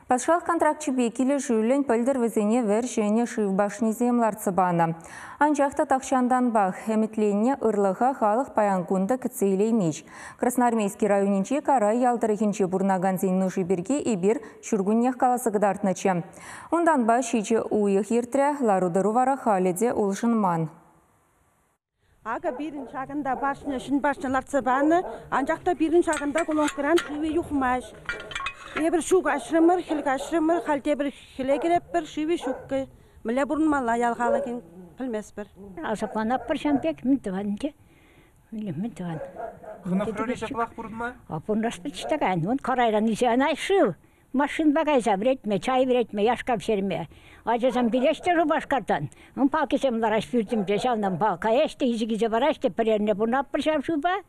Патшалық контрактчы бекілі жүлін пөлдір візіне вер және шывбашны землар цыбаны. Анжақта тақшандан бақ әмітленіне ұрлыға халық паянгунды кіцейлеймеш. Красноармейский районинче карай ялдырығынче бұрнаган зейні жіберге ебір шүргіннех қаласы гыдартнычы. Ондан ба шиче уйық ертірі ларудыру вара халеде ұлшынман. Ага бірін шағында башыны, шын башынылар цыбаны, анжақта бірін шағында құлонқыран шыве юқмаш. Ебір шуқ ашырымыр, хілік ашырымыр, қалте бір хіле кереп бір шыве шуққы. Мүлі бұрын мала ялғалы кен білмес бір. Асапанап бір шампек мүттіванынке. Мүттіван. Құнақыры шақлақ бұрын ма? Апын распыт штаган. Он қарайран есе анай шыв. Машин багайса біретме, чай біретме, яшкап серме. Ажасам билеште рубашкартан. Он палкесемлар ашпюртім жешалнам палка еште, изі-гізе бараште, перерне бұрнап бір шам шуба.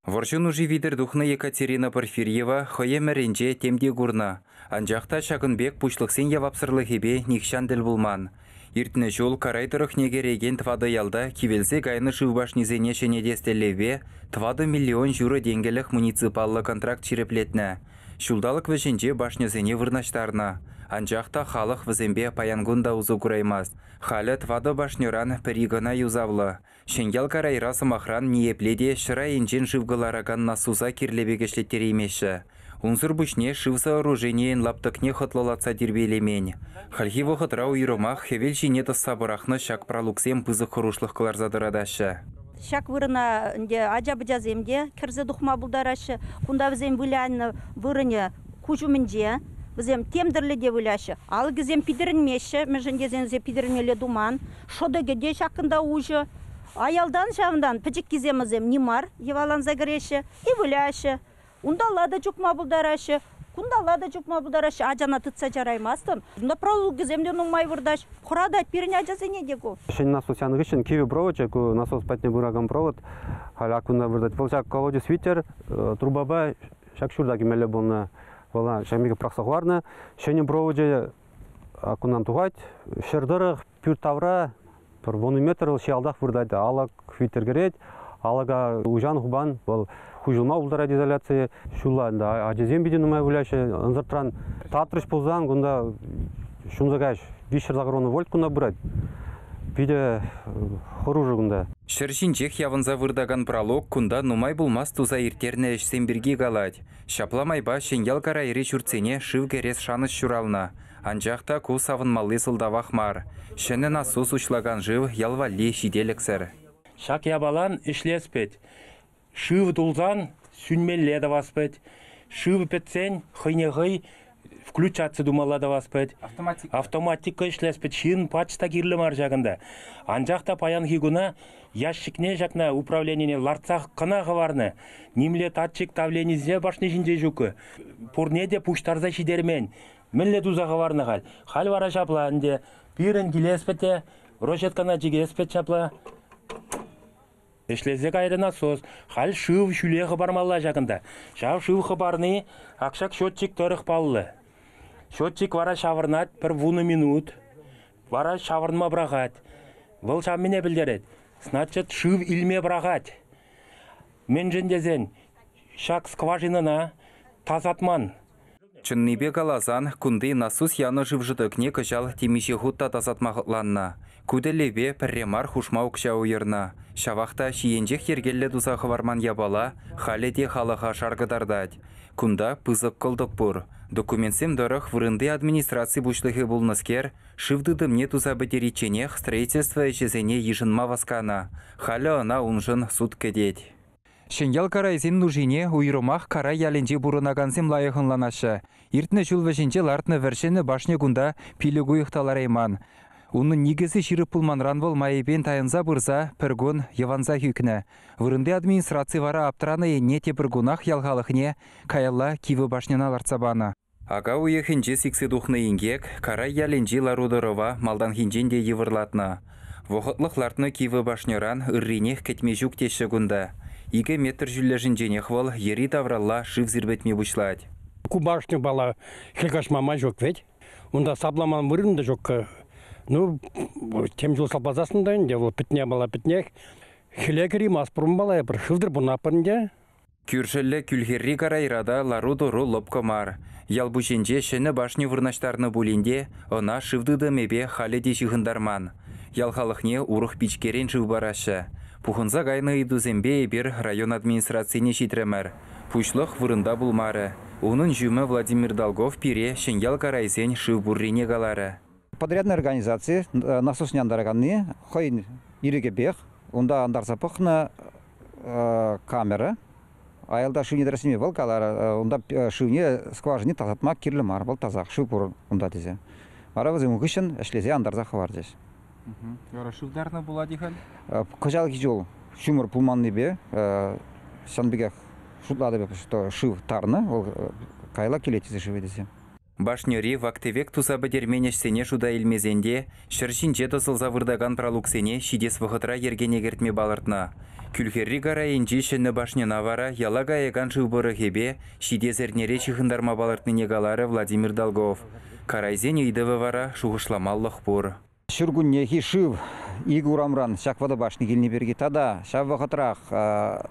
Ворчун уже видер духна Екатерина Порфирьева, хое мәренже темде гурна. Анжақта шағынбек пушлықсен явапсырлы хебе никшан діл булман. Иртіне жол карайтырық негереген твады ялда кивелсе гайны шывбашнизене шенедестелеве 2 миллион журы денгелік муниципаллы контракт чиреплетні. Шулдалық вешенже башнезене вырнаштарна. Анжақта халық візембе паянгунда узу күраймас. Халі твады башнеран перигана юзавлы. Шенгел карайра сымахран ниепледе шыра енжен шывғылараган насуза кирлебегешлеттереймеші. Унзыр бүшне шыв сооружениен лаптықне хотлалатса дербелемен. Хальхи вғытра уйрымақ хевел жинеті сабырақны шак пралуксем пызық құрушлық қылар задырадашы. Шак вырына ажабы земде, кірзі дұқма бұлдарашы, құнда візем вылянны вырыне күжумінде, візем темдірлі де выляшы. Ал гізем пидірінмеші, межіндезензе пидірінмелі думан, шоды геде шақында ұжы. Аялдан шавындан пічік кеземізем немар, евалан загыреші, и выляшы. Ундалада жүкма бұлдарашы, күндалада жүкма бұлдарашы, ажана тұтса жараймастын. Ұнда пролу гіземден ұңмай вырдаш, құрада перін ажазыне дегу. Шен насос яны гішін киви провод, жеку насос пәтіне бұраган провод, халя акунда вырдать. Бұл жак колодец витер, трубаба, шак шурда кемелі болна, шамиге прақсақварны. Шені проводе акунан туғайт, шердырық, пүр тавра, бір 10 метр шиалдақ вырдайды. Алак витер керет, алага ұжан ғубан, бұл хужылма ұлдара изоляция, шулла ажезем беден ұмай вуляшы, анзыртран татрыш болзан, күнда шунзагаш 500 вольт күнда бұрайды. Биде хоружы күнда. Шыршинчех явынза вырдаган пролог күнда нумай булмас туза иртерне эшсен бірге галать. Шапламайба шенгел карайры чурцене шыв керес шаныс шурална. Анжақта ку савынмалы сылдавақ мар. Шыны насус учлаган жыв ялвали шиделексер. Шак ябалан ішлеспет. Шыв тулзан сүнмелле даваспет. Шыв петсен хыйне-хый включаться думала даваспет. Автоматика ішлеспет. Шын пачта кирлі мар жағында. Анжақта паян хигуна ящикне жақна управлениене ларцақ қына ғыварны. Немле татчик давленизе башны жинде жүкі. Пурнеде пуштарза шидермен. Мілле тузағы варны қал. Қал вара шапла әнде. Бірін келеспете, рошеткана жегеспет шапла. Эшлезе кайры насос. Қал шыв шүлеғі бармалла жақында. Шав шыв қыбарны ақшак шотчик тұрық баллы. Шотчик вара шавырнат бір 10 минут. Вара шавырнма брағат. Бұл шаммене білдерет. Значит, шыв илме брағат. Мен жендезен шак скважинына тазатман. Чынныбек алазан күнді насус яны жывжыдықне кыжал темеше хутта тазатмағыланна. Күделебе пірремар хушмау кша уйырна. Шавақта шиенжек ергелі дузағы варман ябала, халеде халыға шаргыдардад. Күнда пызық қылдық бұр. Документсем дұрық вырынды администрации бұшлығы бұлныскер, шывдыдымне туза бәдереченех строительство ешезене ежынма васкана. Халі ана унжын суд кедет. Шенгел карайзен нужине уйрымақ кара яленже бұрынагансем лайығынланашы. Иртіне жүлвешенже лартны вершені башне күнда пилігу ұйықталарайман. Уны негізі ширып пулманран бол майыбен тайынза бұрза піргун еванза хүкні. Вырынды администрации вара аптраны нете піргунақ ялғалықне каялла киві башнена ларцабаны. Ага уйықынже сіксі дұхны енгек, кара яленже ларудырыва малдан хинжен де евырлатны. Вұғытлық лартны киві башнеран үрренех кетме жүк теші күнда. 2 метр жүлләжін женех вол ери тавралла шыв зірбетме бұшлад. Кубашны бала хелгаш мама жоқ ведь. Онда сабламан вырында жоқ. Ну, тем жыл салпазасында, де ол пітне бала пітнех. Хелегері маспұрын бала епір шывдыр бұна апырында. Күршілі күлгерри карайрада лару-дұру лопкомар. Ялбушенже шыны башны вырнаштарны булинде, она шывдыды мебе халеде шығындарман. Ялхалықне урық бичкерен жыв барашы. Пухынза гайны идузембе ебер район администрацияне шитремер. Пушлық вырында булмары. Унын жүмі Владимир Долгов пире шынял карайзен шыв буррине галары. Подрядные организации насоснян дороганы, хойн иреге бег, онда андарсапықны камера, айылда шывне дәресіне бұл калары, онда шывне скважыне тазатма кирлі мар, бұл тазақ шыв бұр онда дезе. Ара өзім үгішін әшлезе андарзақы бар дез. Яра шывдарны була дихал? Қожалық жол шумыр пулманны бе, санбегек шутлады бе шыв тарны, ол кайла келетізі шывы дезе. Башнёри вактывек тусабы дерменешсене шуда илмезенде, шыршинче тысылза вырдаган пралуксене шидес вғытра ергене кертме балыртна. Күлхерри гарайынчи шыны башнена вара ялага еган шывбыры хебе шидес эрнере чыхындарма балыртны негалары Владимир Долгов. Карайзен үйдывы вара шуғышламаллық бұр. Шүргүнне хи шыв игі урамран шак вада башны келіне берге тада, шав вғытрақ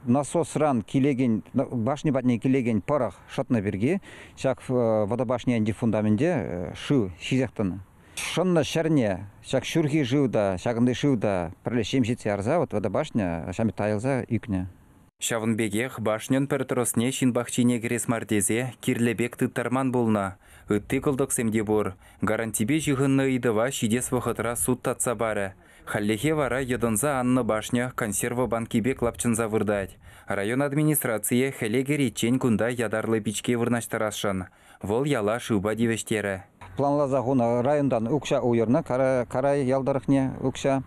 насосран келеген, башни батне келеген парах шатна берге, шак водобашни анди фундаменде шу шизяқтаны. Шынна шәрне, шак шүрхи жывда, шагынды шывда, пірлі шемшетсе арза, вот водобашня шамет тайылза үкне. Шавынбегех башнен пәртросне шинбахчине керес мардезе, кирлебек тыттарман болна. Үтті кылдық семде бұр. Гарантибе жығынны идыва шидес вғытра суд татса бары. Халлехе вара едонза анны башня консерва банкибе клапчынза вырдать. Район администрация хелегери чен кунда ядарлы бичке вырнаштарашын. Вол яла шуба девештері. Планла загона райондан үкша уйырна, карай ялдарықне үкша.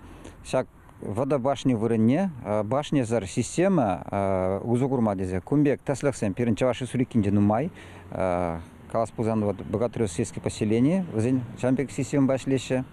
Шак водобашни вырынне, башня зар система узугурма дезе. Кумбек таслықсен перінче ваши сурикинде нумай. Калас пузан богатырёс сельское поселение, возень шампек система башлеше.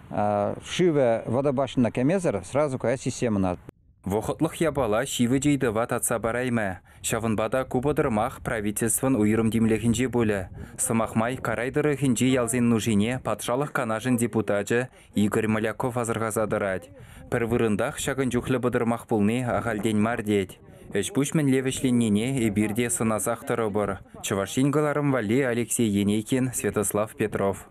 Шиве водобашна кемезер сразу кая система над. Вохотлық ябала шивы жейді ват атса бараймы. Шавынбада кубадырмақ правительствын уйрым демлехінже бөлі. Сымақмай карайдыры хінже ялзен нужине патшалық канажын депутажы Игорь Маляков азырғазадырад. Пір вырындақ шағын жүхлі бұдырмақ бұлны ағалден мар дед. Эшпушмен левешленнене эбирде сыназақтыры бұр. Чывашингаларым вали Алексей Енейкин, Святослав Петров.